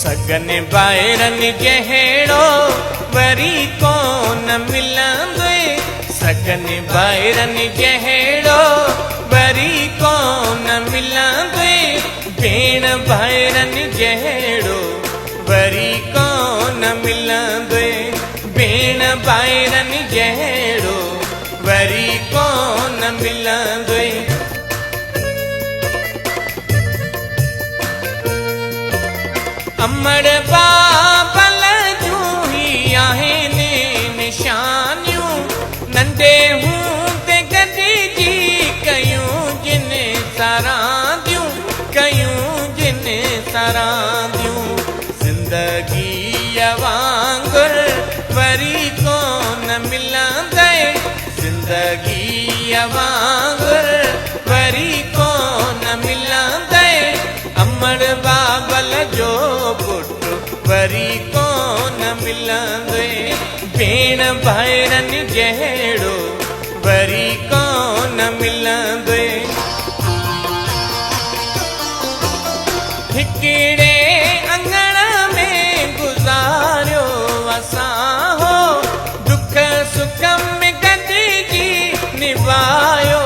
सगन ॿाहिरन जहिड़ो वरी कोन मिलंदे, सगन ॿाहिरन जहिड़ो वरी कोन मिलंदे, भेण ॿाहिरन जहिड़ो वरी कोन मिलंदे, भेण ॿाहिरन जहिड़ो वरी कोन मिलंदे। अमर बाबल जूं ही आहिनि निशानियूं, नंढे हूंदे गॾिजी कयूं जिन सरांदियूं, कयूं जिन सरांदियूं। ज़िंदगीअ वांगुरु वरी कोन मिलंदे, ज़िंदगीअ वांगुरु वरी कोन मिलंदे, अमर बाबल जो पुटु वरी कोन मिलंदे, भेण ॿाहिरन जहिड़ो वरी कोन मिलंदे। हिकिड़े अंगण में गुज़ारियो असां हो, दुख सुख में गॾिजी निभायो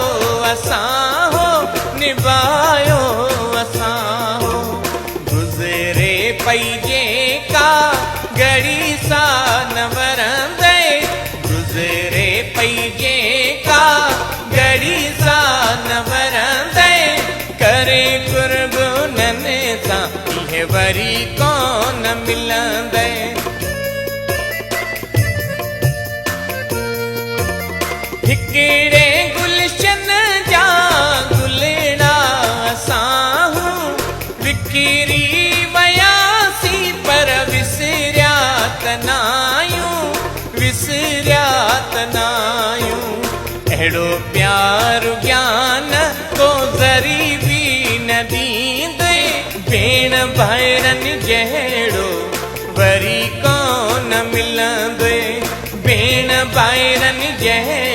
असां हो, निभायो असां हो। गुज़रे पई जेका घड़ी सा न वरंदे, गुज़रे पई जेका घड़ी सा न वरंदे, करे कुर्ब उन्हनि सां इहे वरी कोन मिलंदे। हिकिड़े गुलशन जा गुलड़ा असां विकिरी वयासीं पर विसरिया त नायूं, विसरिया त नायूं। अहिड़ो प्यारु ज्ञान को ज़री बि न ॾींदे, भेण ॿाहिरन जहिड़ो वरी कोन मिलंदे, भेण ॿाहिरन जहिड़ो